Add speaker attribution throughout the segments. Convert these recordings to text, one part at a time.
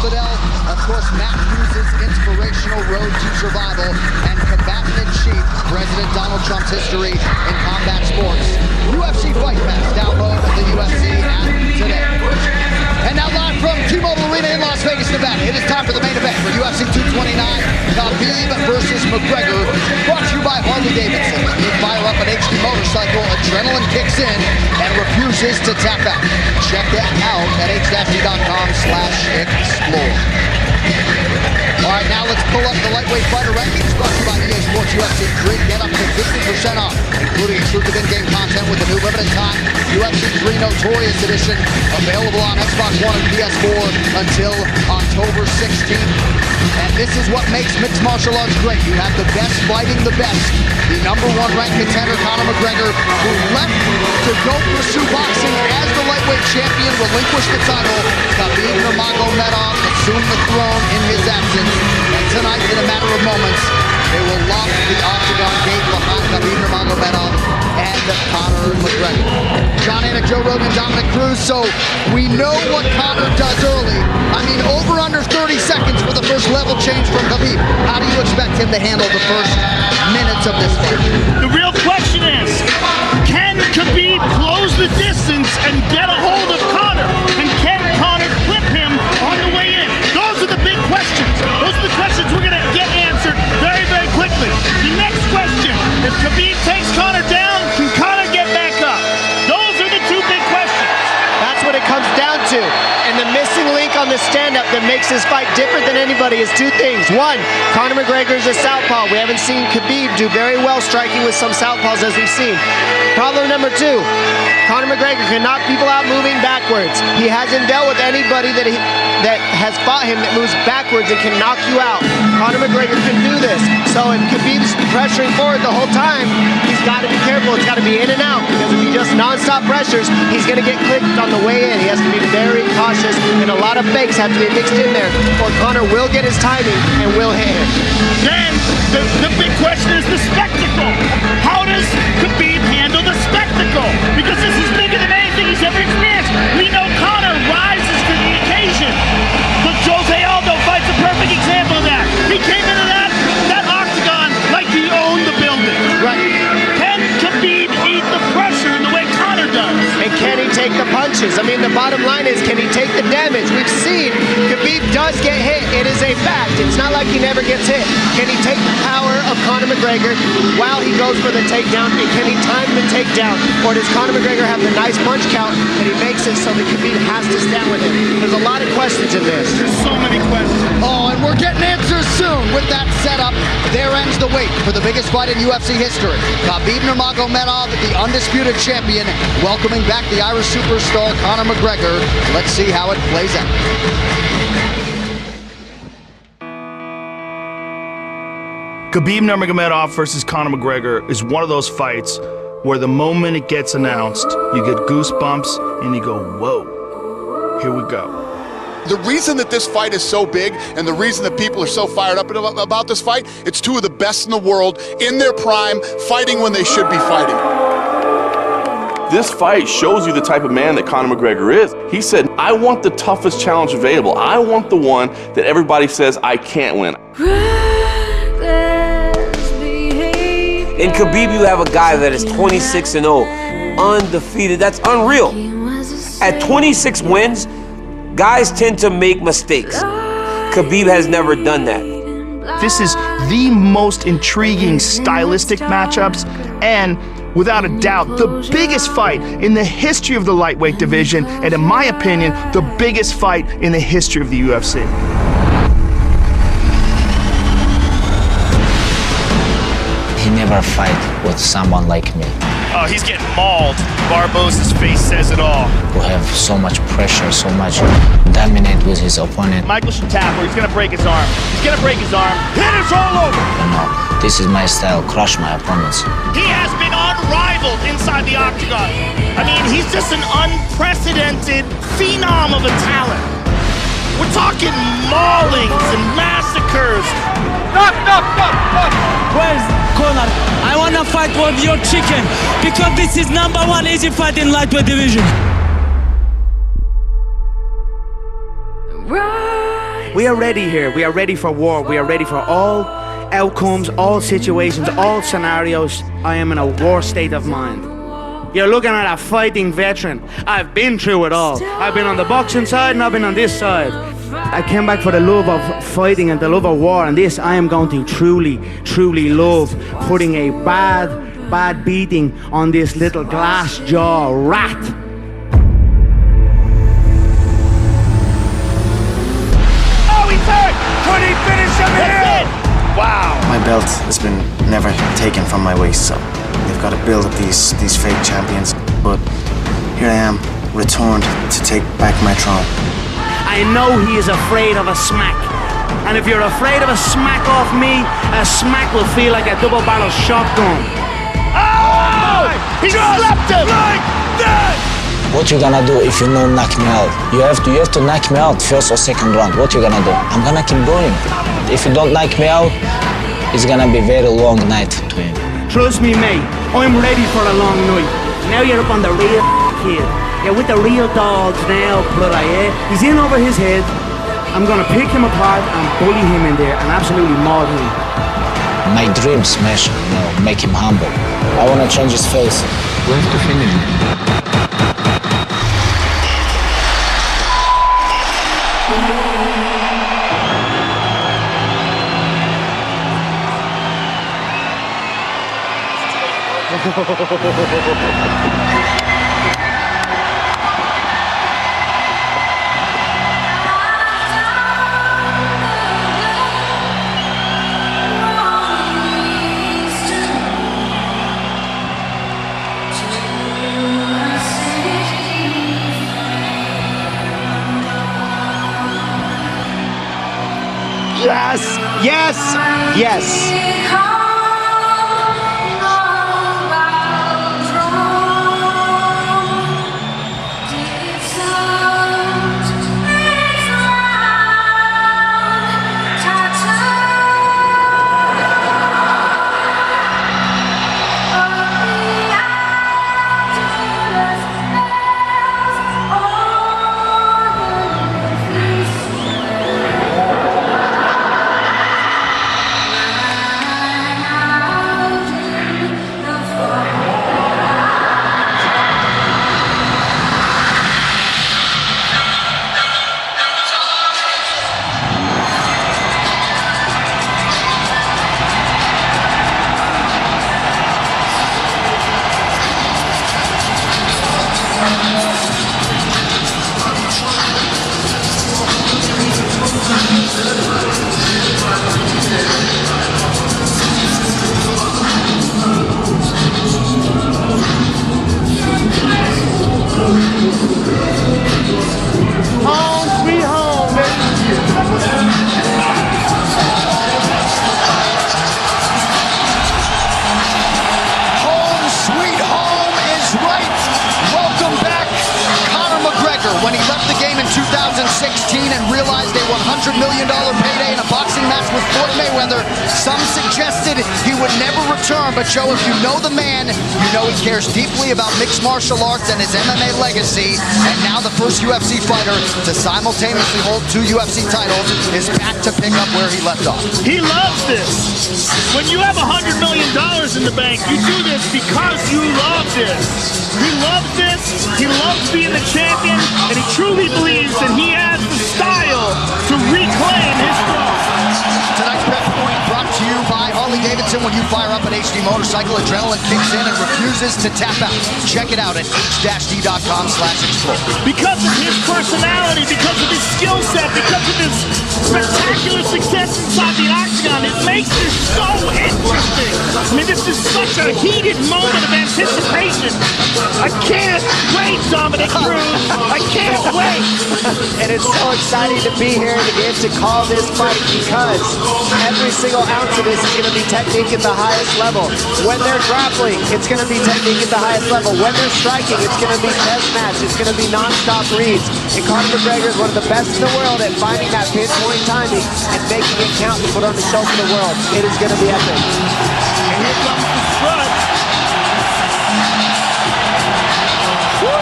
Speaker 1: Fidel, of course, Matt Hughes' inspirational road to survival, and combatant-in-chief, President Donald Trump's history in combat sports. UFC Fight Pass. Download the UFC app today. And now live from T-Mobile Arena in Las Vegas, Nevada, it is time for the main event for UFC 229, Khabib versus McGregor, brought to you by Harley-Davidson. When you fire up an HD motorcycle, adrenaline kicks in and refuses to tap out. Check that out at h-d.com/explore. All right, now let's pull up the lightweight fighter rankings brought to you by EA Sports UFC. Get up to 50% off, including exclusive in-game content with the new limited time UFC 3 Notorious Edition, available on Xbox One and PS4 until October 16th. And this is what makes mixed martial arts great. You have the best fighting the best. The #1 ranked contender, Conor McGregor, who left to go pursue boxing as the lightweight champion, relinquished the title. Khabib Nurmagomedov assumed the throne in his absence. And tonight, in a matter of moments, they will lock the octagon gate behind Khabib Nurmagomedov and Conor McGregor. John Anik, Joe Rogan, Dominic Cruz. So we know what Conor does early. I mean, over under 30 seconds for the first level change from Khabib. How do you expect him to handle the first minutes of this fight?
Speaker 2: The real question is, can Khabib close the distance and get a hold of Conor? And can Conor clip him on the way in? Those are the big questions. Those are the questions we're going to get answered very, very quickly. The next question, if Khabib takes Conor down, can Conor get back up? Those are the two big questions.
Speaker 3: That's what it comes down to. And the missing link on the stand-up that makes this fight different than anybody is two things. One, Conor McGregor is a southpaw. We haven't seen Khabib do very well striking with some southpaws as we've seen. Problem number two, Conor McGregor can knock people out moving backwards. He hasn't dealt with anybody that has fought him that moves backwards and can knock you out. Conor McGregor can do this. So if Khabib's pressuring forward the whole time, he's got to be careful. It's got to be in and out, because if he just non-stop pressures, he's going to get clipped on the way in. He has to be very cautious, and a lot of fakes have to be mixed in there, or Conor will get his timing and will hit him.
Speaker 2: Then the big question is the spectacle. How does Khabib handle the spectacle? Because this is bigger than anything he's ever experienced. We know Conor rises to the occasion. The Jose Aldo fight's a perfect example of that. He came into that octagon like he owned the building.
Speaker 3: Right.
Speaker 2: Can Khabib eat the pressure the way Conor does?
Speaker 3: And can he take the punches? I mean, the bottom line is, can he take the damage? We've seen Khabib does get hit. It is a fact. It's not like he never gets hit. Can he take the power of Conor McGregor while he goes for the takedown? And can he time the takedown? Or does Conor McGregor have the nice punch count and he makes it so that Khabib has to stand with him? There's a lot of questions in this.
Speaker 2: There's so many questions.
Speaker 1: Oh, and we're getting answers soon. With that setup, there ends the wait for the biggest fight in UFC history. Khabib Nurmagomedov, the undisputed champion, welcoming back the Irish superstar Conor McGregor. Let's see how it plays out.
Speaker 4: Khabib Nurmagomedov versus Conor McGregor is one of those fights where the moment it gets announced, you get goosebumps and you go, whoa, here we go.
Speaker 5: The reason that this fight is so big and the reason that people are so fired up about this fight, it's two of the best in the world in their prime, fighting when they should be fighting.
Speaker 6: This fight shows you the type of man that Conor McGregor is. He said, I want the toughest challenge available. I want the one that everybody says I can't win.
Speaker 7: In Khabib, you have a guy that is 26-0, undefeated. That's unreal. At 26 wins, guys tend to make mistakes. Khabib has never done that.
Speaker 4: This is the most intriguing stylistic matchups, and without a doubt, the biggest fight in the history of the lightweight division, and in my opinion, the biggest fight in the history of the UFC.
Speaker 8: He never fight with someone like me.
Speaker 9: Oh, he's getting mauled. Barbosa's face says it all.
Speaker 8: Who have so much pressure, so much dominate with his opponent.
Speaker 2: Michael should tap or he's gonna break his arm. He's gonna break his arm. Hit us all over!
Speaker 8: You know, this is my style, crush my opponents.
Speaker 2: He has been unrivaled inside the octagon. I mean, he's just an unprecedented phenom of a talent. We're talking maulings and massacres.
Speaker 10: Stop! Where's Conor? I wanna fight with your chicken because this is #1 easy fight in lightweight division.
Speaker 11: We are ready here. We are ready for war. We are ready for all outcomes, all situations, all scenarios. I am in a war state of mind. You're looking at a fighting veteran. I've been through it all. I've been on the boxing side and I've been on this side. I came back for the love of fighting and the love of war, and this I am going to truly, truly love, putting a bad beating on this little glass jaw rat.
Speaker 2: Oh, he's hurt! Could he finish him here? Wow.
Speaker 8: My belt has been never taken from my waist, so they've got to build up these fake champions. But here I am, returned to take back my throne.
Speaker 11: I know he is afraid of a smack. And if you're afraid of a smack off me, a smack will feel like a double-barrel shotgun.
Speaker 2: Oh! He slapped him! Like that!
Speaker 8: What you gonna do if you don't knock me out? You have to knock me out first or second round. What you gonna do? I'm gonna keep going. If you don't knock me out, it's gonna be a very long night to him.
Speaker 11: Trust me, mate. I'm ready for a long night. Now you're up on the real kid. You're with the real dogs now, brother, yeah? He's in over his head. I'm gonna pick him apart and bully him in there and absolutely maul him.
Speaker 8: My dream smash, make him humble. I wanna change his face. We have to finish him.
Speaker 3: Yes, yes, yes.
Speaker 1: When he left the game in 2016 and realized a $100 million payday in a boxing match with Floyd Mayweather, some suggested he would never return. But Joe, if you know the man, you know he cares deeply about mixed martial arts and his MMA legacy. And now the first UFC fighter to simultaneously hold 2 UFC titles is back to pick up where he left off.
Speaker 2: He loves this. When you have $100 million in the bank, you do this because you love this. He loves this. He loves being the champion, and he truly believes that he has the style to reclaim his throne.
Speaker 1: Tonight's Bet Point brought to you by Harley-Davidson. When you fire up an HD motorcycle, adrenaline kicks in and refuses to tap out. Check it out at h-d.com/explore.
Speaker 2: Because of his personality, because of his skill set, because of his spectacular success inside the octagon, it makes this so interesting. I mean, this is such a heated moment of anticipation. I can't wait, Dominic Cruz. I can't wait.
Speaker 3: And it's so exciting to be here to get to call this fight because every single ounce of this is going to be technique at the highest level. When they're grappling, it's going to be technique at the highest level. When they're striking, it's going to be chest match. It's going to be non-stop reads. And Conor McGregor is one of the best in the world at finding that pinpoint timing and making it count to put on the show for the world. It is going to be epic.
Speaker 2: And here comes the strut. Woo!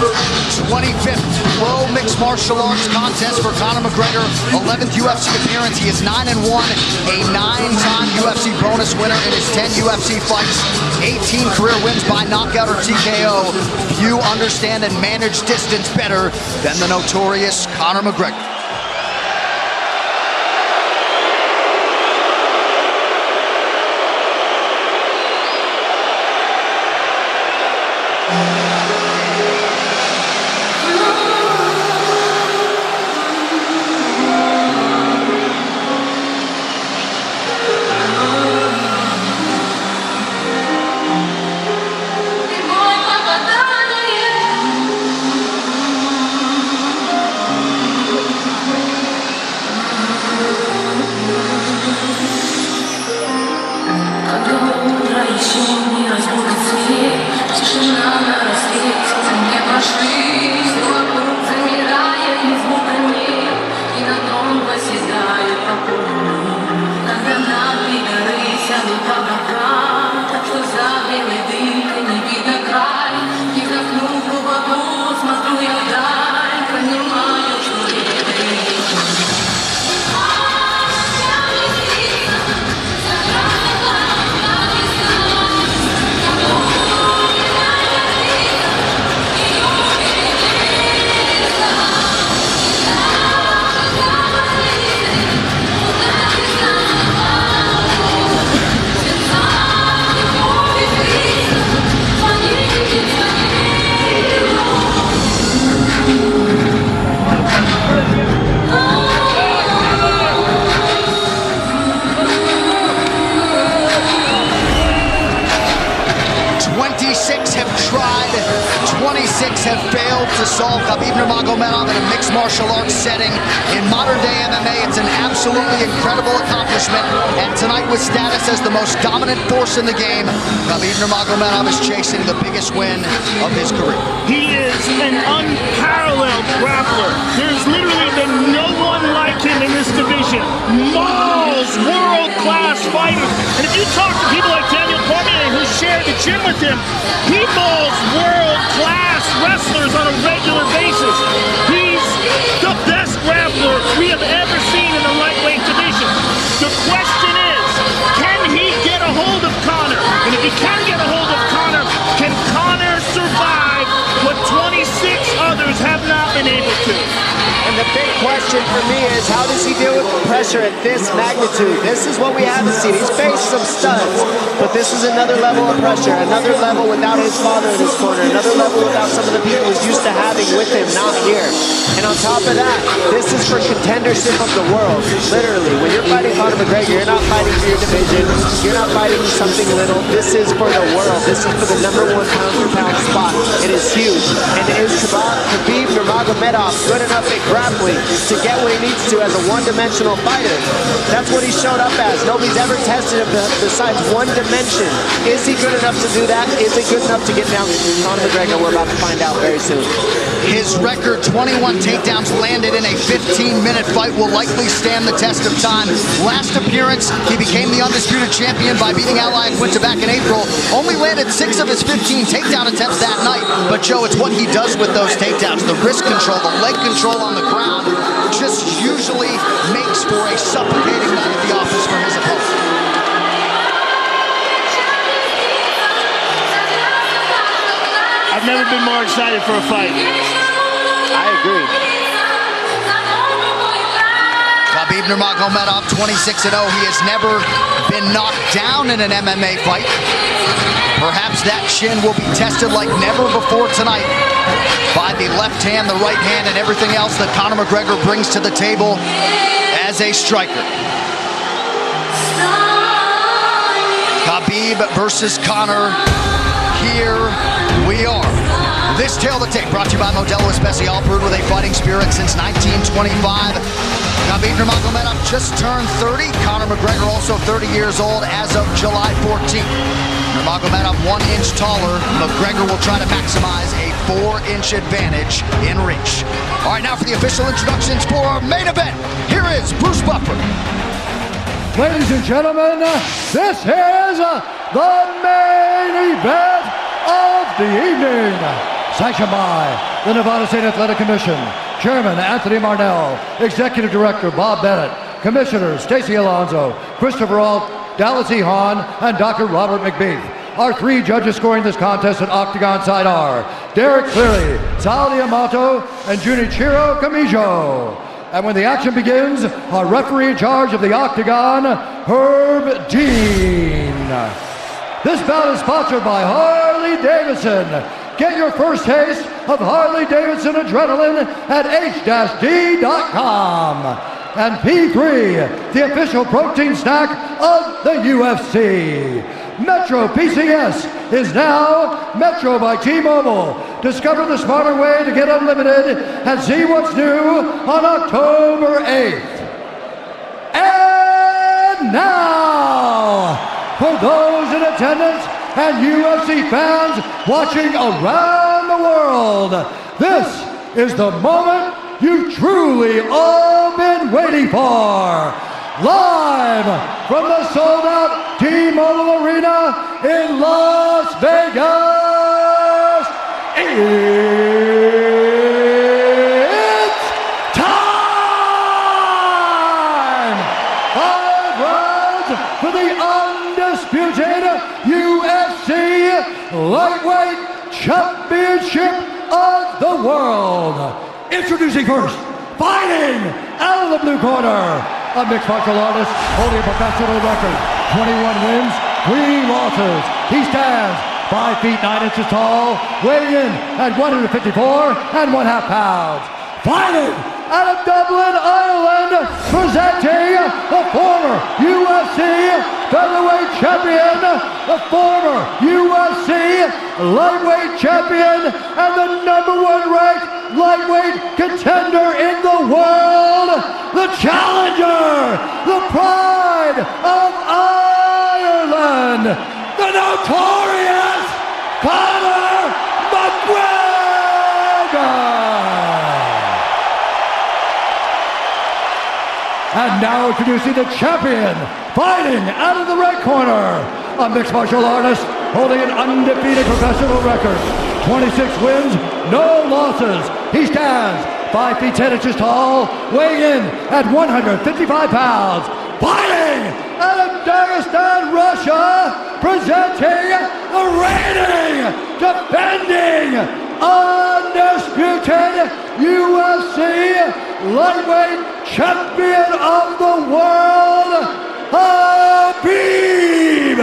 Speaker 1: 25th Pro Mixed Martial Arts contest for Conor McGregor. 11th UFC appearance. He is 9-1, a 9-time UFC bonus winner in his 10 UFC fights. 18 career wins by knockout or TKO. Few understand and manage distance better than the notorious Conor McGregor. Have failed to solve Khabib Nurmagomedov in a mixed martial arts setting. In modern-day MMA, it's an absolutely incredible accomplishment. And tonight, with status as the most dominant force in the game, Khabib Nurmagomedov is chasing the biggest win of his career.
Speaker 2: He is an unparalleled grappler. There's literally been no one like him in this division. Mauls world-class fighters. And if you talk to people like Daniel Cormier, who shared the gym with him, he mauls world-class wrestlers on a regular basis. He's the best grappler we have ever seen in the lightweight division. The question is, can he get a hold of Conor? And if he can get a hold of Conor, can Conor survive what 26 others have not been able to?
Speaker 3: And the big question for me is, how does he deal with pressure at this magnitude? This is what we haven't seen. He's faced some studs, but this is another level of pressure, another level without his father in his corner, another level without some of the people he's used to having with him, not here. And on top of that, this is for contendership of the world. Literally, when you're fighting Conor McGregor, you're not fighting for your division, you're not fighting for something little. This is for the world. This is for the #1 pound-for-pound spot. It is huge. And is Khabib Nurmagomedov good enough at grappling to get what he needs to as a one-dimensional fighter? That's what he showed up as. Nobody's ever tested him besides one dimension. Is he good enough to do that? Is he good enough to get down Conor McGregor? We're about to find out very soon.
Speaker 1: His record, 21 takedowns landed in a 15-minute fight, will likely stand the test of time. Last appearance, he became the undisputed champion by beating Al Iaquinta back in April. Only landed 6 of his 15 takedown attempts that night. But Joe, it's what he does with those takedowns. The wrist control, the leg control on the ground just usually makes for a suffocating night at the office for his opponent.
Speaker 2: I've never been more excited for a fight.
Speaker 3: I agree.
Speaker 1: Khabib Nurmagomedov, 26-0. He has never been knocked down in an MMA fight. Perhaps that chin will be tested like never before tonight by the left hand, the right hand, and everything else that Conor McGregor brings to the table as a striker. Khabib versus Conor. Here we are. This Tale of the Tape brought to you by Modelo Especial, brewed with a fighting spirit since 1925. Khabib Nurmagomedov just turned 30. Conor McGregor also 30 years old as of July 14th. Nurmagomedov 1 inch taller. McGregor will try to maximize a 4-inch advantage in reach. All right, now for the official introductions for our main event. Here is Bruce Buffer.
Speaker 12: Ladies and gentlemen, this is the main event of the evening. Sanctioned by the Nevada State Athletic Commission. Chairman Anthony Marnell. Executive Director Bob Bennett. Commissioners Stacy Alonso, Christopher Alt, Dallas E. Hahn, and Dr. Robert McBeath. Our 3 judges scoring this contest at Octagon side are Derek Cleary, Sal Diamato, and Junichiro Kamijo. And when the action begins, our referee in charge of the Octagon, Herb Dean. This bout is sponsored by Harley-Davidson. Get your first taste of Harley-Davidson adrenaline at h-d.com. And P3, the official protein snack of the UFC. Metro PCS is now Metro by T-Mobile. Discover the smarter way to get unlimited and see what's new on October 8th. And now, for those in attendance and UFC fans watching around the world, this is the moment you've truly all been waiting for. Live from the sold-out T-Mobile Arena in Las Vegas, it's time! 5 rounds for the undisputed UFC Lightweight Championship of the World. Introducing first, fighting out of the blue corner, a mixed martial artist holding a professional record, 21 wins, 3 losses. He stands 5 feet 9 inches tall, weighing in at 154 1/2 pounds. Fighting out of Dublin, Ireland, presenting the former UFC featherweight champion, the former UFC lightweight champion, and the #1 ranked lightweight contender in the world, the challenger, the pride of Ireland, the notorious Conor McGregor. And now introducing the champion, fighting out of the red corner, a mixed martial artist holding an undefeated professional record, 26 wins, no losses. He stands 5 feet 10 inches tall, weighing in at 155 pounds. Fighting out of Dagestan, Russia, presenting the reigning, defending, undisputed UFC lightweight champion of the world, Khabib,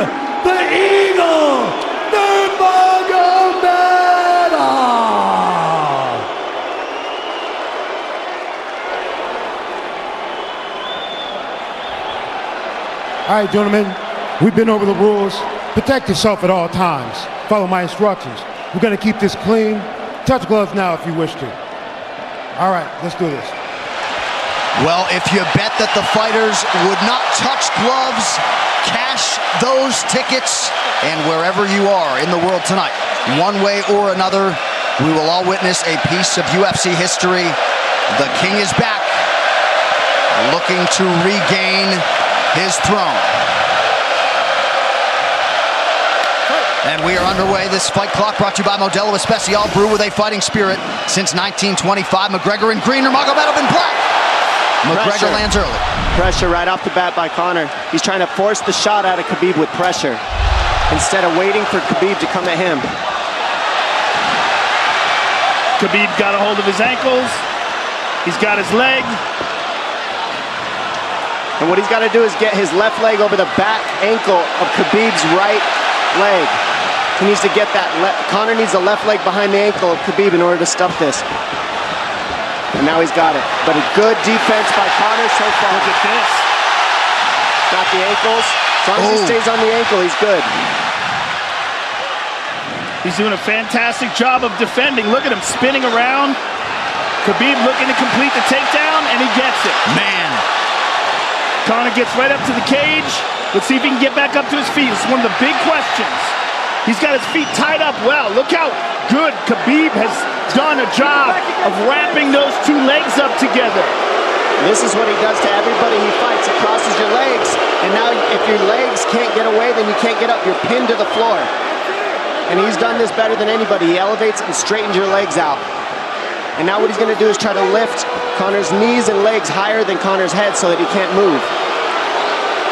Speaker 12: the Eagle Nurmagomedov.
Speaker 13: All right, gentlemen, we've been over the rules. Protect yourself at all times. Follow my instructions. We're going to keep this clean. Touch gloves now if you wish to. All right, let's do this.
Speaker 1: Well, if you bet that the fighters would not touch gloves, cash those tickets, and wherever you are in the world tonight, one way or another, we will all witness a piece of UFC history. The King is back, looking to regain his throne. And we are underway. This fight clock brought to you by Modelo Especial, brew with a fighting spirit since 1925. McGregor in green, Nurmagomedov in black. McGregor lands early.
Speaker 3: Pressure right off the bat by Conor. He's trying to force the shot out of Khabib with pressure instead of waiting for Khabib to come at him.
Speaker 2: Khabib got a hold of his ankles. He's got his leg.
Speaker 3: And what he's got to do is get his left leg over the back ankle of Khabib's right leg. He needs to get that. Conor needs the left leg behind the ankle of Khabib in order to stuff this. And now he's got it. But a good defense by Conor so far. Look at this. Got the ankles. As long as he stays on the ankle, he's good.
Speaker 2: He's doing a fantastic job of defending. Look at him spinning around. Khabib looking to complete the takedown, and he gets it.
Speaker 1: Man.
Speaker 2: Conor gets right up to the cage. Let's see if he can get back up to his feet. It's one of the big questions. He's got his feet tied up well. Look how good Khabib has done a job of wrapping those two legs up together.
Speaker 3: This is what he does to everybody he fights. He crosses your legs, and now if your legs can't get away, then you can't get up. You're pinned to the floor. And he's done this better than anybody. He elevates and straightens your legs out. And now what he's going to do is try to lift Conor's knees and legs higher than Conor's head so that he can't move.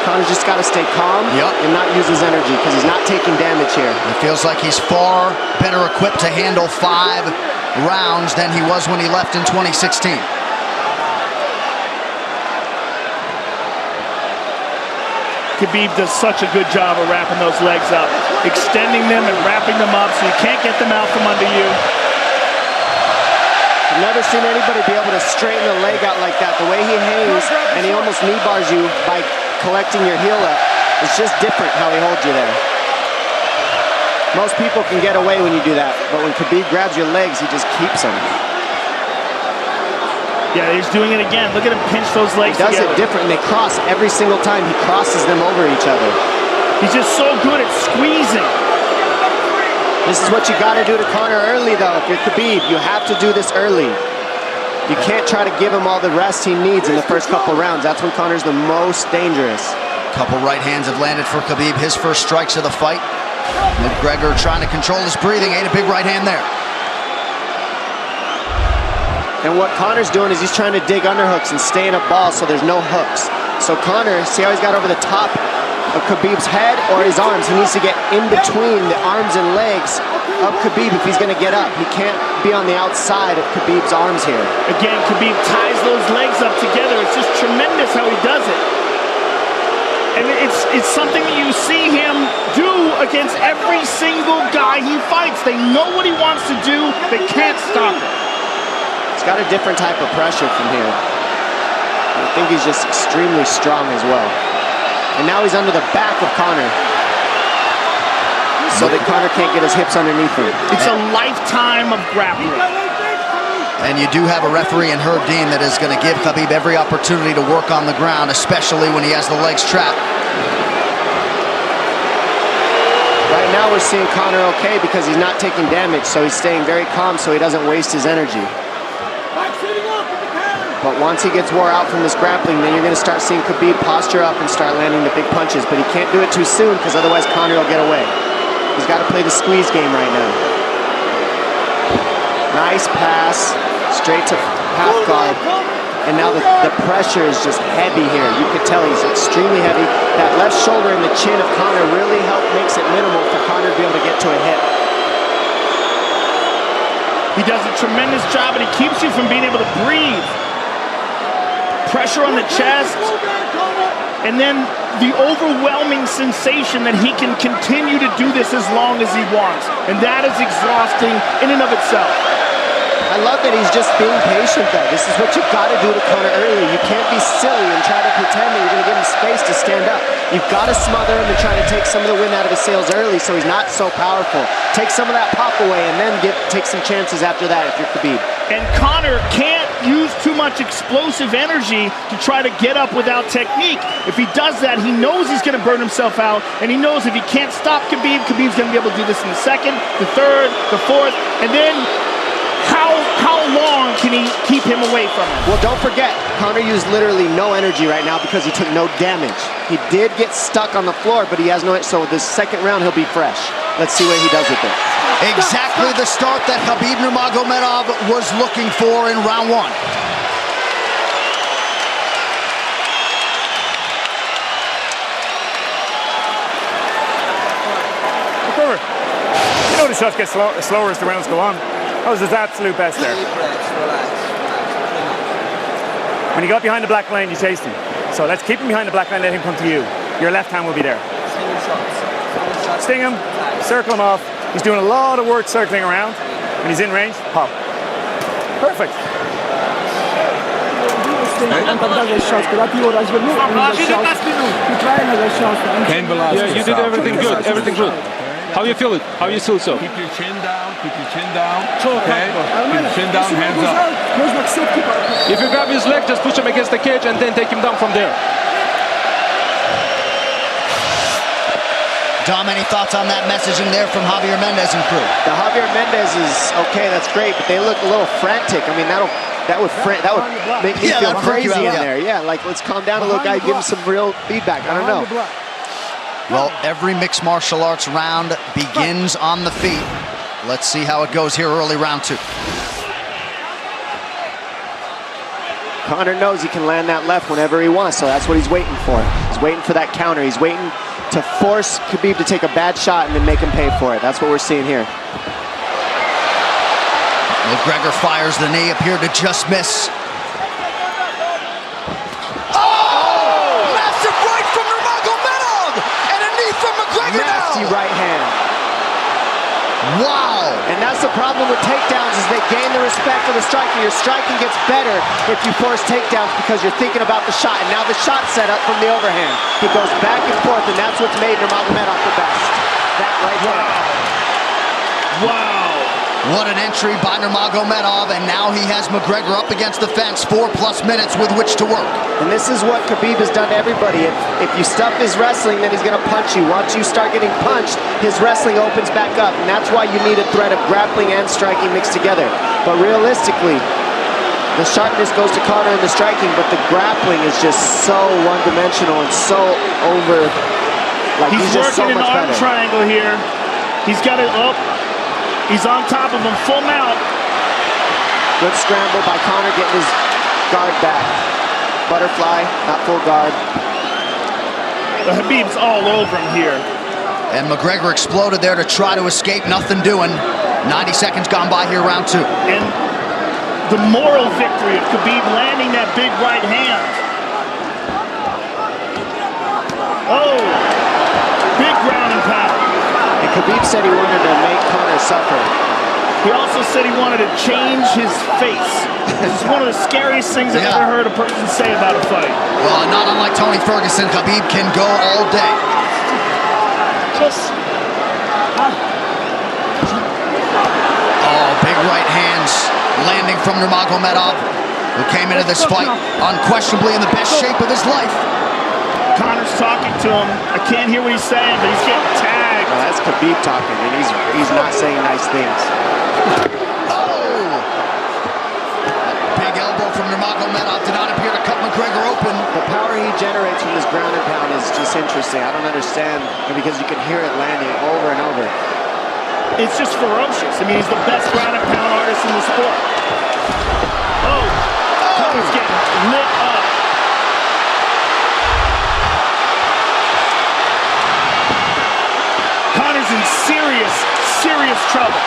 Speaker 3: Conor's just got to stay calm and not use his energy because he's not taking damage here.
Speaker 1: It feels like he's far better equipped to handle 5 rounds than he was when he left in 2016.
Speaker 2: Khabib does such a good job of wrapping those legs up, extending them and wrapping them up so you can't get them out from under you.
Speaker 3: I've never seen anybody be able to straighten a leg out like that. The way he hangs and he almost knee bars you by collecting your heel up. It's just different how he holds you there. Most people can get away when you do that, but when Khabib grabs your legs, he just keeps them.
Speaker 2: Yeah, he's doing it again. Look at him pinch those legs together.
Speaker 3: He does it different, and they cross every single time. He crosses them over each other.
Speaker 2: He's just so good at squeezing.
Speaker 3: This is what you got to do to Conor early, though. If you're Khabib, you have to do this early. You can't try to give him all the rest he needs in the first couple rounds. That's when Conor's the most dangerous.
Speaker 1: Couple right hands have landed for Khabib. His first strikes of the fight. McGregor trying to control his breathing. Ate a big right hand there.
Speaker 3: And what Conor's doing is he's trying to dig underhooks and stay in a ball so there's no hooks. So Conor, see how he's got over the top of Khabib's head or his arms? He needs to get in between the arms and legs of Khabib if he's going to get up. He can't be on the outside of Khabib's arms here.
Speaker 2: Again, Khabib ties those legs up together. It's just tremendous how he does it. And it's something that you see him do against every single guy he fights. They know what he wants to do. They can't stop it.
Speaker 3: He's got a different type of pressure from here. I think he's just extremely strong as well. And now he's under the back of Conor, so that Conor can't get his hips underneath him.
Speaker 2: It's a lifetime of grappling.
Speaker 1: And you do have a referee in Herb Dean that is going to give Khabib every opportunity to work on the ground, especially when he has the legs trapped.
Speaker 3: Right now we're seeing Conor okay because he's not taking damage, so he's staying very calm so he doesn't waste his energy. But once he gets wore out from this grappling, then you're going to start seeing Khabib posture up and start landing the big punches. But he can't do it too soon because otherwise Conor will get away. He's got to play the squeeze game right now. Nice pass, straight to half guard. And now the pressure is just heavy here. You can tell he's extremely heavy. That left shoulder and the chin of Conor really makes it minimal for Conor to be able to get to a hit.
Speaker 2: He does a tremendous job and he keeps you from being able to breathe. Pressure on the chest, and then the overwhelming sensation that he can continue to do this as long as he wants. And that is exhausting in and of itself.
Speaker 3: I love that he's just being patient, though. This is what you've got to do to Conor early. You can't be silly and try to pretend that you're going to give him space to stand up. You've got to smother him and try to take some of the wind out of his sails early so he's not so powerful. Take some of that pop away and then take some chances after that if you're Khabib.
Speaker 2: And Conor can't use too much explosive energy to try to get up without technique. If he does that, he knows he's going to burn himself out, and he knows if he can't stop Khabib, Khabib's going to be able to do this in the second, the third, the fourth, and then how long can he keep him away from him?
Speaker 3: Well, don't forget, Conor used literally no energy right now because he took no damage. He did get stuck on the floor, but he has no, so this second round he'll be fresh. Let's see what he does with it.
Speaker 1: Exactly the start that Khabib Nurmagomedov was looking for in round 1.
Speaker 14: You know the shots get slower as the rounds go on. That was his absolute best there. When he got behind the black line, you chased him. So let's keep him behind the black line, let him come to you. Your left hand will be there. Sting him, circle him off. He's doing a lot of work circling around. When he's in range, pop. Perfect.
Speaker 15: Yeah, you did everything good, everything good. How you feel it? How you feel so?
Speaker 16: Keep your chin down, keep your chin down. Okay? Keep your chin down, hands up.
Speaker 15: If you grab his leg, just push him against the cage and then take him down from there.
Speaker 1: Dom, any thoughts on that messaging there from Javier Mendez and crew?
Speaker 3: The Javier Mendez is okay, that's great, but they look a little frantic. I mean, that would make me feel crazy in there. Yeah, like let's calm down a little guy, give him some real feedback. I don't know.
Speaker 1: Well, every mixed martial arts round begins on the feet. Let's see how it goes here early round 2.
Speaker 3: Conor knows he can land that left whenever he wants, so that's what he's waiting for. He's waiting for that counter. He's waiting to force Khabib to take a bad shot and then make him pay for it. That's what we're seeing here.
Speaker 1: McGregor fires the knee, appeared to just miss. Massive right from Nurmagomedov! And a knee from McGregor
Speaker 3: Nasty
Speaker 1: now!
Speaker 3: right hand.
Speaker 1: Wow!
Speaker 3: And that's the problem with takedowns is they gain the respect of the striker. Your striking gets better if you force takedowns because you're thinking about the shot. And now the shot's set up from the overhand. He goes back and forth, and that's what's made Nurmagomedov the best. That right there.
Speaker 1: Wow! What an entry by Nurmagomedov, and now he has McGregor up against the fence. 4+ minutes with which to work.
Speaker 3: And this is what Khabib has done to everybody. If you stuff his wrestling, then he's going to punch you. Once you start getting punched, his wrestling opens back up. And that's why you need a threat of grappling and striking mixed together. But realistically, the sharpness goes to Conor in the striking, but the grappling is just so one-dimensional and so over. Like he's just so
Speaker 2: working
Speaker 3: much
Speaker 2: an arm
Speaker 3: better.
Speaker 2: triangle here. He's got it up. He's on top of him, full mount.
Speaker 3: Good scramble by Conor, getting his guard back. Butterfly, not full guard.
Speaker 2: The Khabib's all over him here.
Speaker 1: And McGregor exploded there to try to escape, nothing doing. 90 seconds gone by here, round 2.
Speaker 2: And the moral victory of Khabib landing that big right hand. Oh, big ground and pound.
Speaker 3: And Khabib said he wanted to make Conor suffer.
Speaker 2: He also said he wanted to change his face. This is one of the scariest things I've ever heard a person say about a fight.
Speaker 1: Well, not unlike Tony Ferguson, Khabib can go all day. Oh, big right hands landing from Nurmagomedov, who came into this fight unquestionably in the best shape of his life.
Speaker 2: Conor's talking to him. I can't hear what he's saying, but he's getting tagged.
Speaker 3: Well, that's Khabib talking, and he's not saying nice things.
Speaker 1: Oh! Big elbow from Nurmagomedov did not appear to cut McGregor open.
Speaker 3: The power he generates from this ground and pound is just interesting. I don't understand, because you can hear it landing over and over.
Speaker 2: It's just ferocious. I mean, he's the best ground and pound artist in the sport. Oh! Conor's getting lit up. Conor's in serious trouble.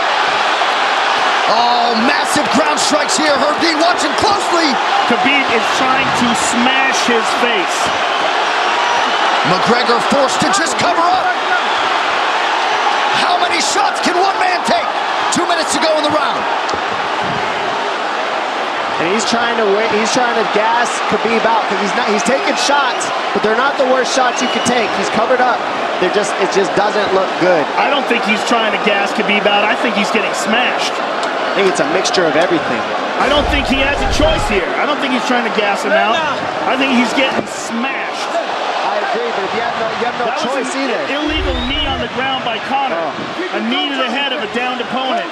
Speaker 1: Oh, massive ground strikes here. Herb Dean watching closely.
Speaker 2: Khabib is trying to smash his face.
Speaker 1: McGregor forced to just cover up. How many shots can one man take? 2 minutes to go in the round.
Speaker 3: And he's trying to gas Khabib out because he's taking shots, but they're not the worst shots you could take. He's covered up. It just doesn't look good.
Speaker 2: I don't think he's trying to gas Khabib out. I think he's getting smashed.
Speaker 3: I think it's a mixture of everything.
Speaker 2: I don't think he has a choice here. I don't think he's trying to gas him out. I think he's getting smashed.
Speaker 3: I agree, but if you have no choice either.
Speaker 2: Illegal knee on the ground by Conor. A knee to the head of a downed opponent.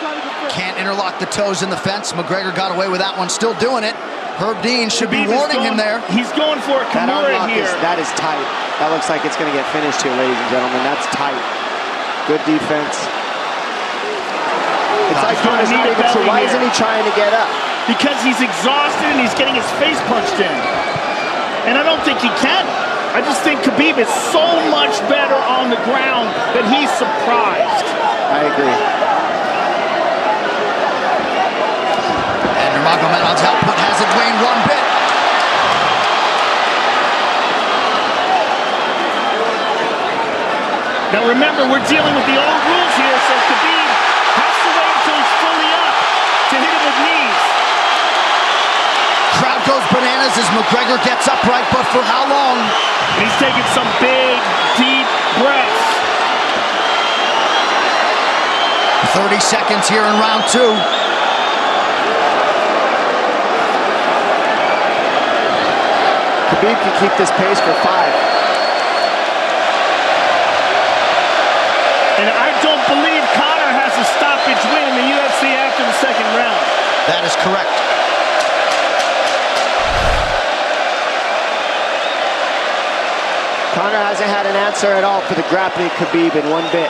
Speaker 1: Can't interlock the toes in the fence. McGregor got away with that one, still doing it. Herb Dean should be warning him there.
Speaker 2: He's going for a Kimura here.
Speaker 3: That is tight. That looks like it's going to get finished here, ladies and gentlemen. That's tight. Good defense. It's like Conor's not even sure. Why isn't he trying to get up?
Speaker 2: Because he's exhausted and he's getting his face punched in. And I don't think he can. I just think Khabib is so much better on the ground that he's surprised.
Speaker 3: I agree.
Speaker 1: And Nurmagomedov's output hasn't waned one bit.
Speaker 2: Now remember, we're dealing with the old rules here, so Khabib has to wait until he's fully up to hit him with knees.
Speaker 1: Crowd goes bananas as McGregor gets upright, but for how long?
Speaker 2: And he's taking some big, deep breaths.
Speaker 1: 30 seconds here in round 2.
Speaker 3: Khabib can keep this pace for 5.
Speaker 2: And I don't believe Conor has a stoppage win in the UFC after the second round.
Speaker 1: That is correct.
Speaker 3: Conor hasn't had an answer at all for the grappling Khabib in one bit.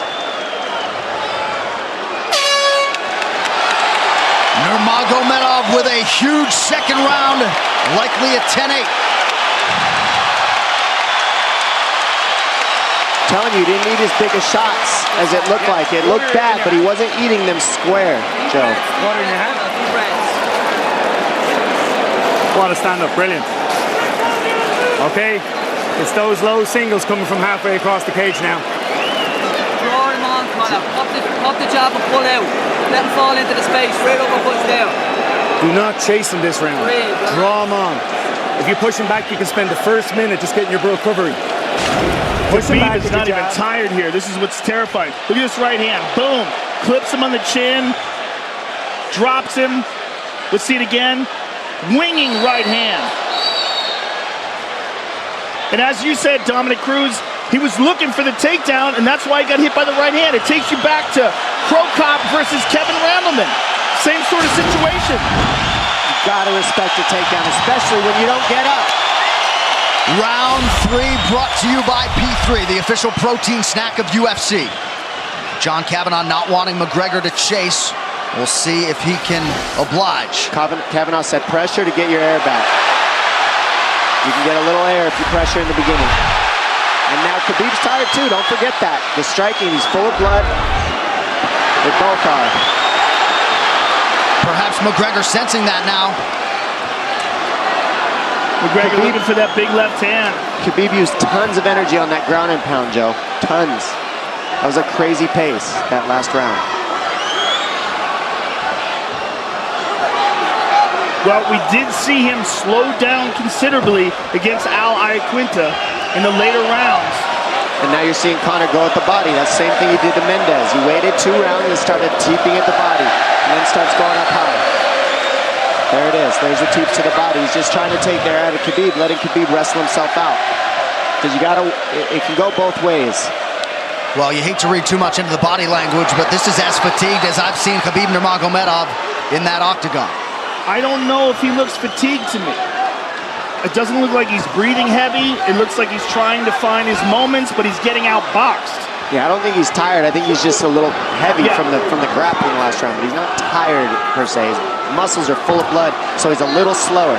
Speaker 1: Nurmagomedov with a huge second round, likely a 10-8.
Speaker 3: Telling you, he didn't eat as big of shots as it looked like. It looked bad, but he wasn't eating them square, Joe.
Speaker 14: Water in your hand. What a stand-up, brilliant. Okay, it's those low singles coming from halfway across the cage now.
Speaker 10: Draw him on, Conor. Pop the jab and pull out. Let him fall into the space. Straight uppercuts there.
Speaker 14: Do not chase him this round. Draw him on. If you push him back, you can spend the first minute just getting your recovery.
Speaker 2: Khabib is not even tired here. This is what's terrifying. Look at this right hand. Boom. Clips him on the chin. Drops him. Let's see it again. Winging right hand. And as you said, Dominic Cruz, he was looking for the takedown, and that's why he got hit by the right hand. It takes you back to Pro Cop versus Kevin Randleman. Same sort of situation.
Speaker 3: You gotta respect the takedown, especially when you don't get up.
Speaker 1: Round 3 brought to you by P3, the official protein snack of UFC. John Kavanagh not wanting McGregor to chase. We'll see if he can oblige.
Speaker 3: Kavanagh said pressure to get your air back. You can get a little air if you pressure in the beginning. And now Khabib's tired too, don't forget that. The striking, he's full of blood. They both are.
Speaker 1: Perhaps McGregor sensing that now.
Speaker 2: McGregor looking for that big left hand.
Speaker 3: Khabib used tons of energy on that ground and pound, Joe. Tons. That was a crazy pace, that last round.
Speaker 2: Well, we did see him slow down considerably against Al Iaquinta in the later rounds.
Speaker 3: And now you're seeing Conor go at the body. That's the same thing he did to Mendez. He waited 2 rounds and started teeping at the body, and then starts going up high. There it is. There's the teeps to the body. He's just trying to take their out of Khabib, letting Khabib wrestle himself out. Because you gotta, it can go both ways.
Speaker 1: Well, you hate to read too much into the body language, but this is as fatigued as I've seen Khabib Nurmagomedov in that octagon.
Speaker 2: I don't know if he looks fatigued to me. It doesn't look like he's breathing heavy. It looks like he's trying to find his moments, but he's getting outboxed.
Speaker 3: Yeah, I don't think he's tired. I think he's just a little heavy from the grappling last round, but he's not tired per se. His muscles are full of blood, so he's a little slower.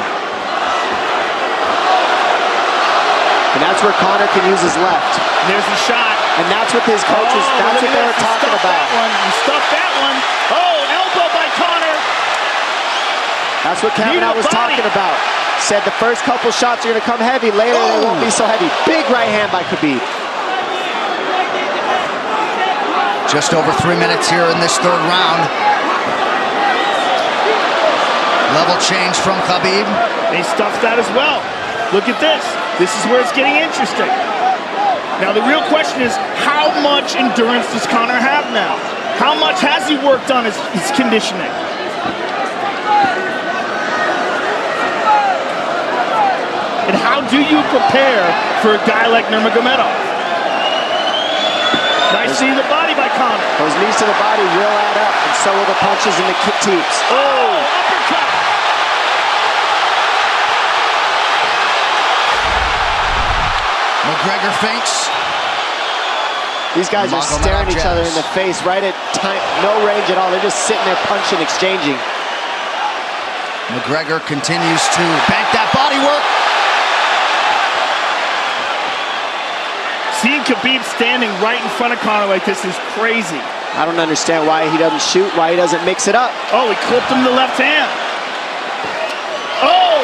Speaker 3: And that's where Conor can use his left.
Speaker 2: And there's the shot.
Speaker 3: And that's what his coaches, that's what they were talking about.
Speaker 2: He stuffed that one. Oh, elbow by Conor.
Speaker 3: That's what Kavanagh was talking about. Said the first couple shots are going to come heavy. Later, they won't be so heavy. Big right hand by Khabib.
Speaker 1: Just over 3 minutes here in this 3rd round. Level change from Khabib.
Speaker 2: They stuffed that as well. Look at this. This is where it's getting interesting. Now, the real question is, how much endurance does Conor have now? How much has he worked on his conditioning? And how do you prepare for a guy like Nurmagomedov? Nice seeing the body by Conor.
Speaker 3: Those knees to the body will add up, and so will the punches and the kick teeps.
Speaker 2: Oh, uppercut.
Speaker 1: McGregor feints.
Speaker 3: These guys are staring each other in the face right at time, no range at all. They're just sitting there punching, exchanging.
Speaker 1: McGregor continues to bank that body work.
Speaker 2: Seeing Khabib standing right in front of Conor like this is crazy.
Speaker 3: I don't understand why he doesn't shoot, why he doesn't mix it up.
Speaker 2: Oh, he clipped him to the left hand. Oh!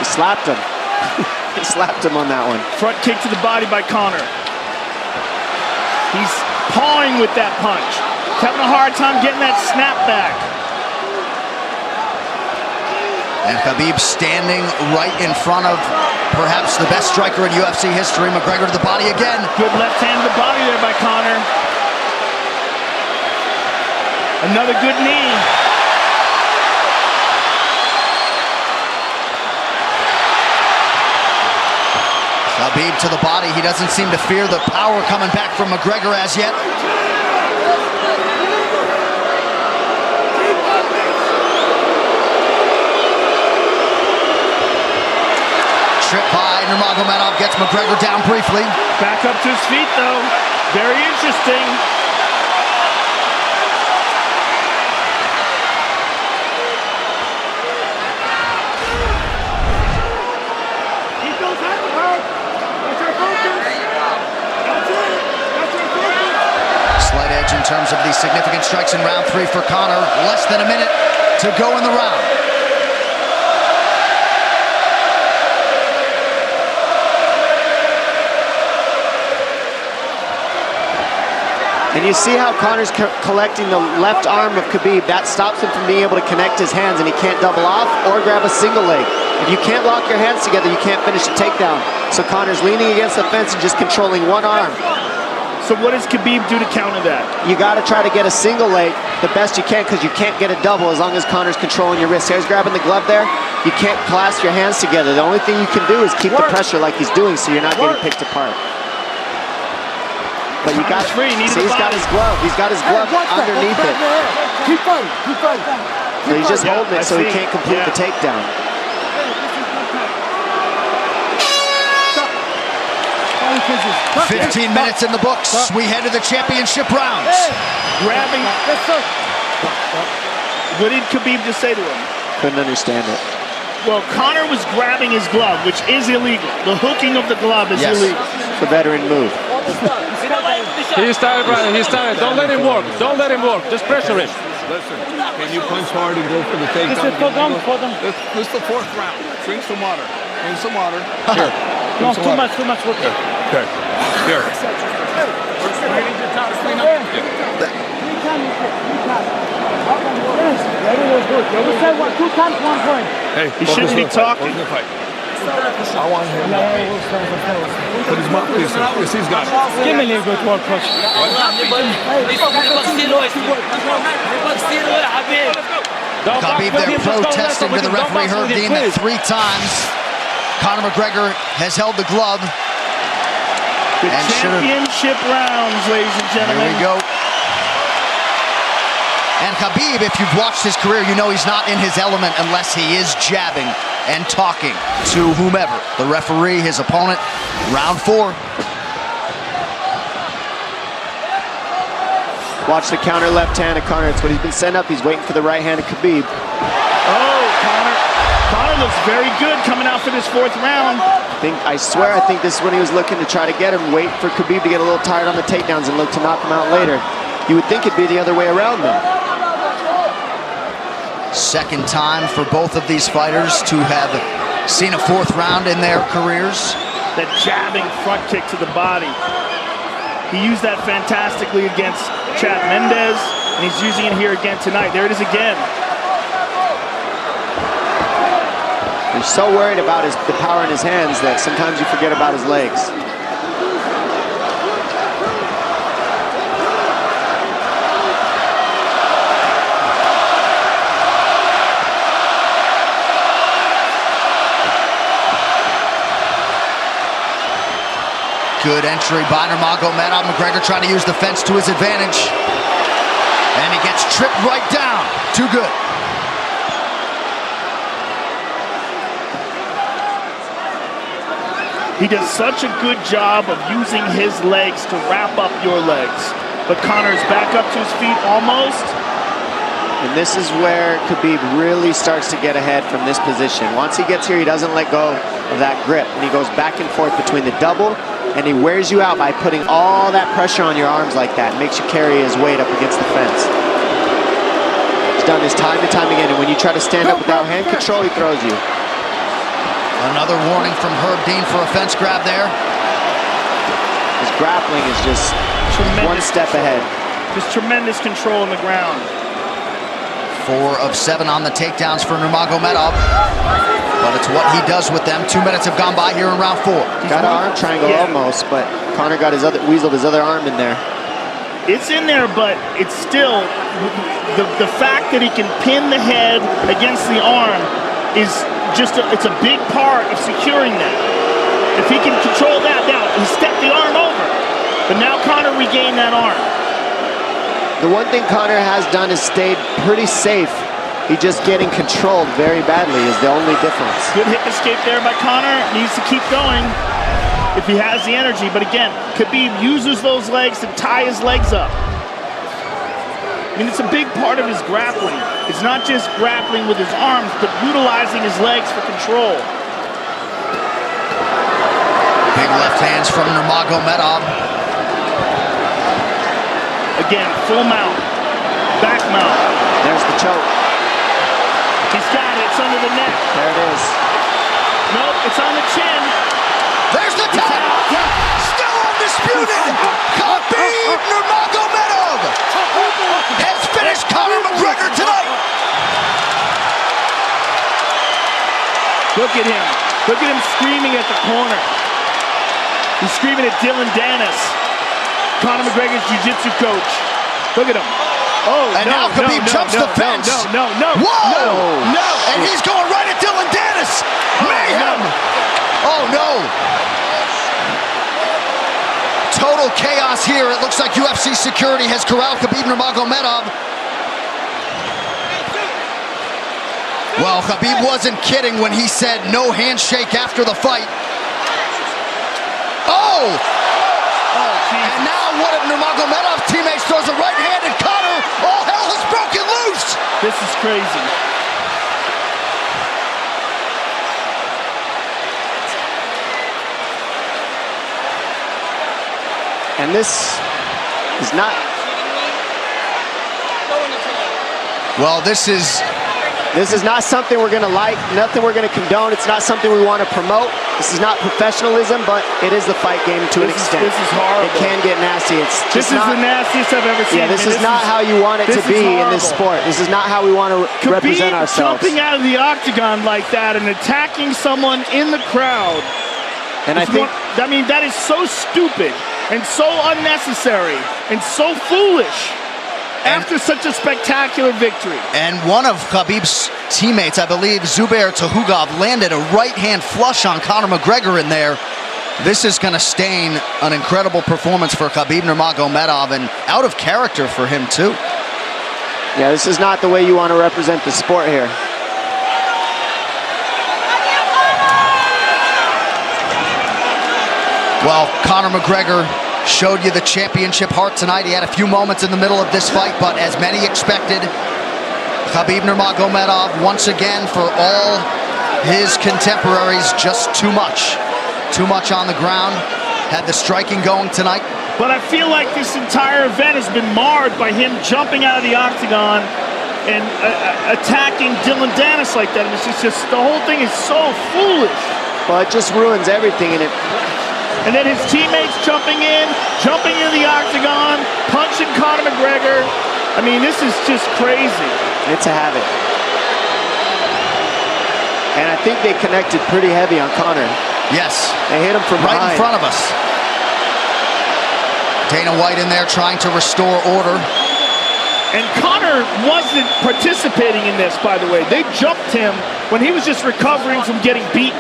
Speaker 3: He slapped him. He slapped him on that one.
Speaker 2: Front kick to the body by Conor. He's pawing with that punch. He's having a hard time getting that snap back.
Speaker 1: And Khabib standing right in front of perhaps the best striker in UFC history. McGregor to the body again.
Speaker 2: Good left hand to the body there by Conor. Another good knee.
Speaker 1: Khabib to the body. He doesn't seem to fear the power coming back from McGregor as yet. Trip by Nurmagomedov gets McGregor down briefly.
Speaker 2: Back up to his feet, though. Very interesting.
Speaker 17: Keep those hands up. That's our focus. That's it. That's our focus.
Speaker 1: Slight edge in terms of the significant strikes in round 3 for Conor. Less than a minute to go in the round.
Speaker 3: And you see how Conor's collecting the left arm of Khabib. That stops him from being able to connect his hands, and he can't double off or grab a single leg. If you can't lock your hands together, you can't finish a takedown. So Conor's leaning against the fence and just controlling one arm.
Speaker 2: So what does Khabib do to counter that?
Speaker 3: You got to try to get a single leg the best you can, because you can't get a double as long as Conor's controlling your wrist. He's grabbing the glove there. You can't clasp your hands together. The only thing you can do is keep the pressure like he's doing, so you're not getting picked apart. But you got
Speaker 2: free.
Speaker 3: See, he's got his glove. He's got his glove underneath it.
Speaker 17: Keep fighting. Keep fighting.
Speaker 3: So he's just holding it so he can't complete the takedown.
Speaker 1: 15 minutes in the books. We head to the championship rounds.
Speaker 2: Grabbing. What did Khabib just say to him?
Speaker 3: Couldn't understand it.
Speaker 2: Well, Conor was grabbing his glove, which is illegal. The hooking of the glove is illegal.
Speaker 3: It's a veteran move.
Speaker 15: He started, Brian. He started. Don't let him work. Don't let him work. Just pressure him.
Speaker 16: Listen, can you punch hard and go for the takedown? This is the 4th round. Drink some water. Drink some water. Here.
Speaker 2: No, too much work.
Speaker 16: Okay. Here.
Speaker 2: Hey, he shouldn't be talking.
Speaker 16: I want him to put his mouth. Yes, he's got it.
Speaker 10: Give me a little bit more push.
Speaker 1: Khabib there protesting to the referee, Herb Dean, that 3 times Conor McGregor has held the glove.
Speaker 2: The championship rounds, ladies and gentlemen.
Speaker 1: Here we go. And Khabib, if you've watched his career, you know he's not in his element unless he is jabbing and talking to whomever. The referee, his opponent, round 4.
Speaker 3: Watch the counter left hand of Conor. It's what he's been setting up. He's waiting for the right hand of Khabib.
Speaker 2: Oh, Conor looks very good coming out for this 4th round.
Speaker 3: I swear, I think this is when he was looking to try to get him, wait for Khabib to get a little tired on the takedowns and look to knock him out later. You would think it'd be the other way around, though.
Speaker 1: Second time for both of these fighters to have seen a 4th round in their careers.
Speaker 2: That jabbing front kick to the body. He used that fantastically against Chad Mendes, and he's using it here again tonight. There it is again.
Speaker 3: He's so worried about the power in his hands that sometimes you forget about his legs.
Speaker 1: Good entry by Nurmagomedov. McGregor trying to use the fence to his advantage. And he gets tripped right down. Too good.
Speaker 2: He does such a good job of using his legs to wrap up your legs. But Conor's back up to his feet almost.
Speaker 3: And this is where Khabib really starts to get ahead from this position. Once he gets here, he doesn't let go of that grip. And he goes back and forth between the double, and he wears you out by putting all that pressure on your arms like that. Makes you carry his weight up against the fence. He's done this time and time again. And when you try to stand up without hand control, he throws you.
Speaker 1: Another warning from Herb Dean for a fence grab there.
Speaker 3: His grappling is just one step ahead.
Speaker 2: Just tremendous control on the ground.
Speaker 1: 4 of 7 on the takedowns for Nurmagomedov. But it's what he does with them. 2 minutes have gone by here in round 4.
Speaker 3: Got an arm triangle almost, but Conor got weaseled his other arm in there.
Speaker 2: It's in there, but it's still the fact that he can pin the head against the arm is just it's a big part of securing that. If he can control that, now he stepped the arm over, but now Conor regained that arm.
Speaker 3: The one thing Conor has done is stayed pretty safe. He's just getting controlled very badly is the only difference.
Speaker 2: Good hip escape there by Conor. Needs to keep going if he has the energy. But again, Khabib uses those legs to tie his legs up. I mean, it's a big part of his grappling. It's not just grappling with his arms, but utilizing his legs for control.
Speaker 1: Big left hands from Nurmagomedov.
Speaker 2: Again, full mount, back mount.
Speaker 3: There's the choke.
Speaker 2: He's got it, it's under the neck.
Speaker 3: There it is.
Speaker 2: Nope, it's on the chin.
Speaker 1: There's the tap! Still undisputed! Khabib Nurmagomedov has finished Conor McGregor tonight!
Speaker 2: Look at him. Look at him screaming at the corner. He's screaming at Dylan Dennis, Conor McGregor's jiu-jitsu coach. Look at him. Oh,
Speaker 1: and now Khabib jumps the fence.
Speaker 2: No.
Speaker 1: Whoa! No! And he's going right at Dylan Dennis! Mayhem! Oh, no! Total chaos here. It looks like UFC security has corralled Khabib Nurmagomedov. Well, Khabib wasn't kidding when he said no handshake after the fight. Oh! And now one of Nurmagomedov's teammates throws a right hand at Conor. All hell has broken loose!
Speaker 2: This is crazy.
Speaker 3: And this is not...
Speaker 1: Well, this is
Speaker 3: not something we're going to like, nothing we're going to condone. It's not something we want to promote. This is not professionalism, but it is the fight game to an extent.
Speaker 2: This is horrible.
Speaker 3: It can get nasty.
Speaker 2: This is the nastiest I've ever seen.
Speaker 3: Yeah, this is not how you want it to be in this sport. This is not how we want to represent ourselves.
Speaker 2: Jumping out of the octagon like that and attacking someone in the crowd.
Speaker 3: And I mean,
Speaker 2: that is so stupid and so unnecessary and so foolish. After such a spectacular victory.
Speaker 1: And one of Khabib's teammates, I believe Zubair Tukhugov, landed a right-hand flush on Conor McGregor in there. This is going to stain an incredible performance for Khabib Nurmagomedov and out of character for him too.
Speaker 3: Yeah, this is not the way you want to represent the sport here.
Speaker 1: Well, Conor McGregor showed you the championship heart tonight. He had a few moments in the middle of this fight, but as many expected, Khabib Nurmagomedov, once again, for all his contemporaries, just too much. Too much on the ground. Had the striking going tonight.
Speaker 2: But I feel like this entire event has been marred by him jumping out of the octagon and attacking Dylan Dennis like that. And it's just the whole thing is so foolish.
Speaker 3: Well, it just ruins everything, and
Speaker 2: And then his teammates jumping into the octagon, punching Conor McGregor. I mean, this is just crazy.
Speaker 3: It's a habit. And I think they connected pretty heavy on Conor.
Speaker 1: Yes.
Speaker 3: They hit him from
Speaker 1: right
Speaker 3: behind.
Speaker 1: in front of us. Dana White in there trying to restore order.
Speaker 2: And Conor wasn't participating in this, by the way. They jumped him when he was just recovering from getting beaten.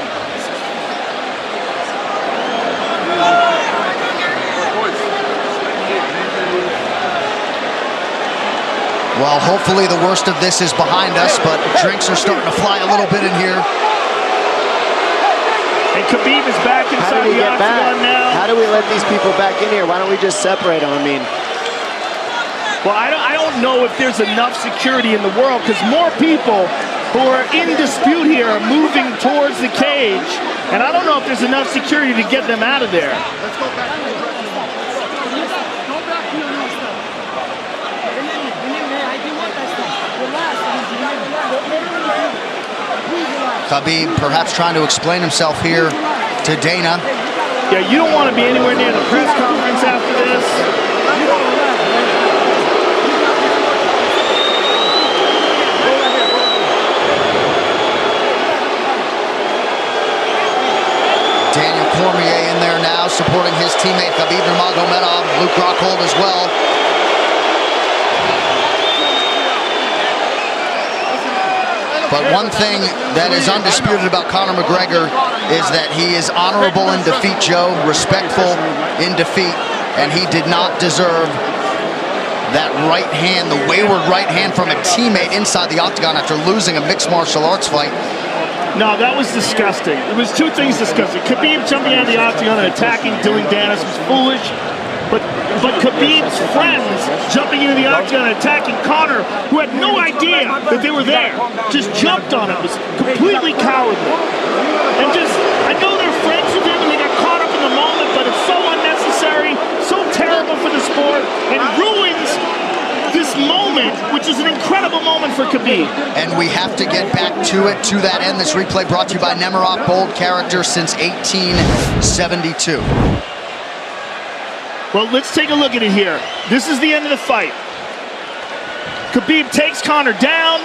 Speaker 1: Well, hopefully the worst of this is behind us, but drinks are starting to fly a little bit in here.
Speaker 2: And Khabib is back inside the octagon now.
Speaker 3: How do we let these people back in here? Why don't we just separate them? I mean,
Speaker 2: well, I don't know if there's enough security in the world, because more people who are in dispute here are moving towards the cage, and I don't know if there's enough security to get them out of there.
Speaker 17: Let's go back.
Speaker 1: Khabib perhaps trying to explain himself here to Dana.
Speaker 2: Yeah, you don't want to be anywhere near the press conference after this.
Speaker 1: Daniel Cormier in there now, supporting his teammate Khabib Nurmagomedov, Luke Rockhold as well. But one thing that is undisputed about Conor McGregor is that he is honorable in defeat, Joe, respectful in defeat, and he did not deserve that right hand, the wayward right hand from a teammate inside the octagon after losing a mixed martial arts fight.
Speaker 2: No, that was disgusting. There was two things disgusting. Khabib jumping out of the octagon and attacking Dylan Dennis was foolish. But Khabib's friends jumping into the octagon and attacking Conor, who had no idea that they were there, just jumped on him. It was completely cowardly. And just, I know they're friends with him and they got caught up in the moment, but it's so unnecessary, so terrible for the sport, and ruins this moment, which is an incredible moment for Khabib.
Speaker 1: And we have to get back to it. To that end, this replay brought to you by Nemiroff, bold character since 1872.
Speaker 2: Well, let's take a look at it here. This is the end of the fight. Khabib takes Conor down.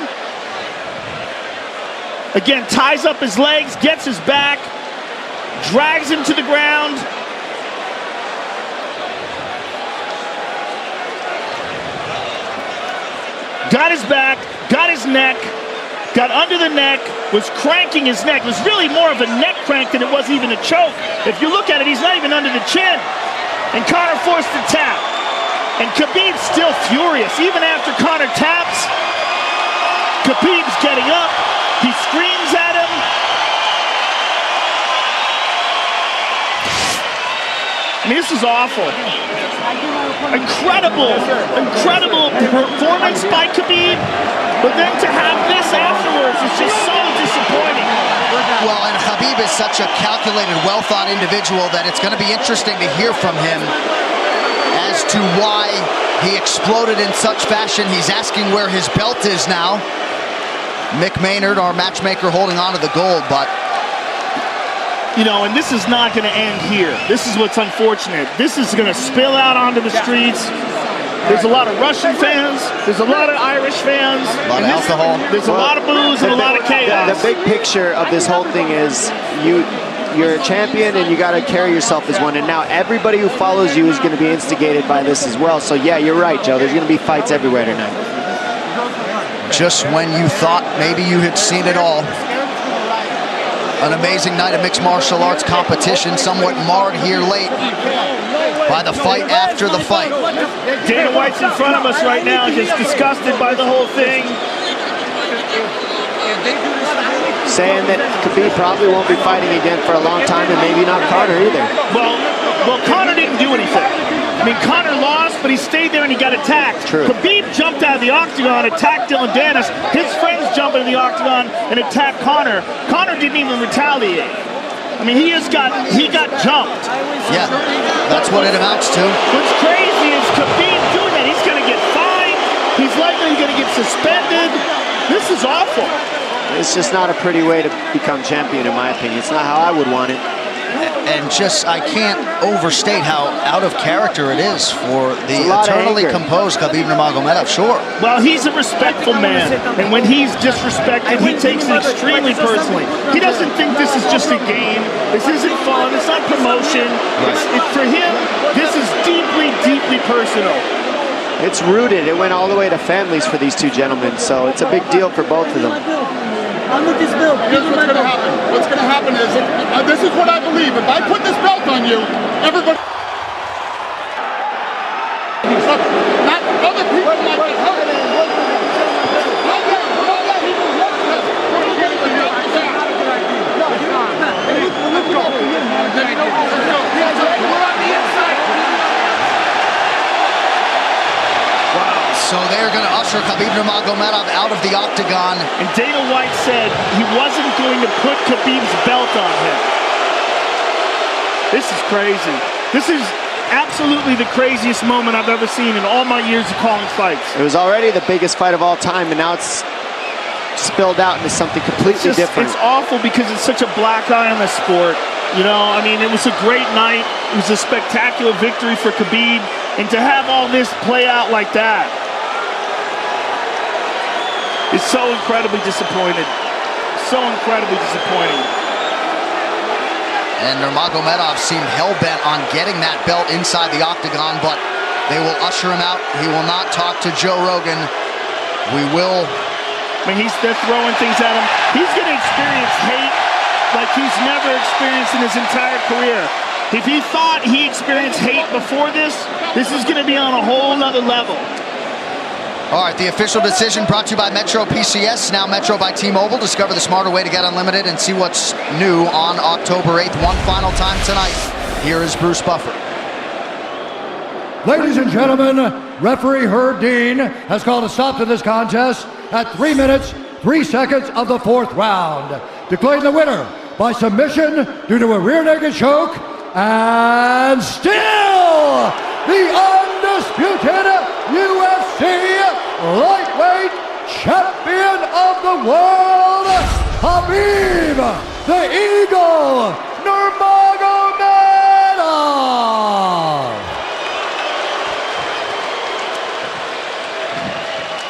Speaker 2: Again, ties up his legs, gets his back, drags him to the ground. Got his back, got his neck, got under the neck, was cranking his neck. It was really more of a neck crank than it was even a choke. If you look at it, he's not even under the chin. And Conor forced the tap. And Khabib's still furious. Even after Conor taps, Khabib's getting up. He screams at him. I mean, this is awful. Incredible performance by Khabib. But then to have this afterwards is just so disappointing.
Speaker 1: Well, and Khabib is such a calculated, well-thought individual that it's going to be interesting to hear from him as to why he exploded in such fashion. He's asking where his belt is now. Mick Maynard, our matchmaker, holding on to the gold, but...
Speaker 2: You know, and this is not going to end here. This is what's unfortunate. This is going to spill out onto the streets. There's a lot of Russian fans. There's a lot of Irish fans.
Speaker 1: A lot of alcohol.
Speaker 2: There's a lot of booze and a lot of chaos.
Speaker 3: The big picture of this whole thing is you're a champion and you got to carry yourself as one. And now everybody who follows you is going to be instigated by this as well. So yeah, you're right, Joe. There's going to be fights everywhere tonight.
Speaker 1: Just when you thought maybe you had seen it all. An amazing night of mixed martial arts competition, somewhat marred here late by the fight after the fight.
Speaker 2: Dana White's in front of us right now, just disgusted by the whole thing.
Speaker 3: Saying that Khabib probably won't be fighting again for a long time, and maybe not Conor either.
Speaker 2: Well, Conor didn't do anything. I mean, Conor lost, but he stayed there and he got attacked.
Speaker 3: True.
Speaker 2: Khabib jumped out of the octagon, attacked Dylan Dennis. His friends jumped into the octagon and attacked Conor. Conor didn't even retaliate. I mean, he got jumped.
Speaker 1: Yeah, that's what it amounts to.
Speaker 2: What's crazy is Khabib doing that. He's going to get fined. He's likely going to get suspended. This is awful.
Speaker 3: It's just not a pretty way to become champion, in my opinion. It's not how I would want it.
Speaker 1: And just, I can't overstate how out of character it is for the eternally composed Khabib Nurmagomedov, sure.
Speaker 2: Well, he's a respectful man, and when he's disrespected, he takes it extremely personally. He doesn't think this is just a game. This isn't fun. It's not promotion. For him, this is deeply, deeply personal.
Speaker 3: It's rooted. It went all the way to families for these two gentlemen, so it's a big deal for both of them.
Speaker 17: I'm with this belt. Here's what's going to happen. What's going to happen is, this is what I believe. If I put this belt on you, everybody... Not other people might get hurt.
Speaker 1: So they're going to usher Khabib Nurmagomedov out of the octagon.
Speaker 2: And Dana White said he wasn't going to put Khabib's belt on him. This is crazy. This is absolutely the craziest moment I've ever seen in all my years of calling fights.
Speaker 3: It was already the biggest fight of all time, and now it's spilled out into something completely different.
Speaker 2: It's awful because it's such a black eye on the sport. You know, I mean, it was a great night. It was a spectacular victory for Khabib. And to have all this play out like that, is so incredibly disappointed. So incredibly disappointing.
Speaker 1: And Nurmagomedov seemed hell-bent on getting that belt inside the octagon, but they will usher him out. He will not talk to Joe Rogan. We will...
Speaker 2: I mean, they're throwing things at him. He's going to experience hate like he's never experienced in his entire career. If he thought he experienced hate before this is going to be on a whole nother level.
Speaker 1: All right, the official decision brought to you by Metro PCS, now Metro by T-Mobile. Discover the smarter way to get unlimited and see what's new on October 8th. One final time tonight. Here is Bruce Buffer.
Speaker 12: Ladies and gentlemen, referee Herb Dean has called a stop to this contest at 3 minutes, 3 seconds of the 4th round. Declaring the winner by submission due to a rear naked choke, and still the undisputed UFC lightweight champion of the world, Khabib the Eagle Nurmagomedov.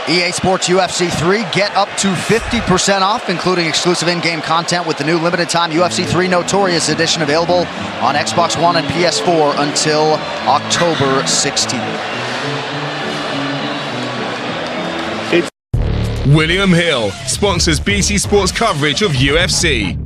Speaker 1: EA Sports UFC 3, get up to 50% off, including exclusive in-game content with the new limited-time UFC 3 Notorious Edition available on Xbox One and PS4 until October 16th.
Speaker 18: William Hill sponsors BT Sports coverage of UFC.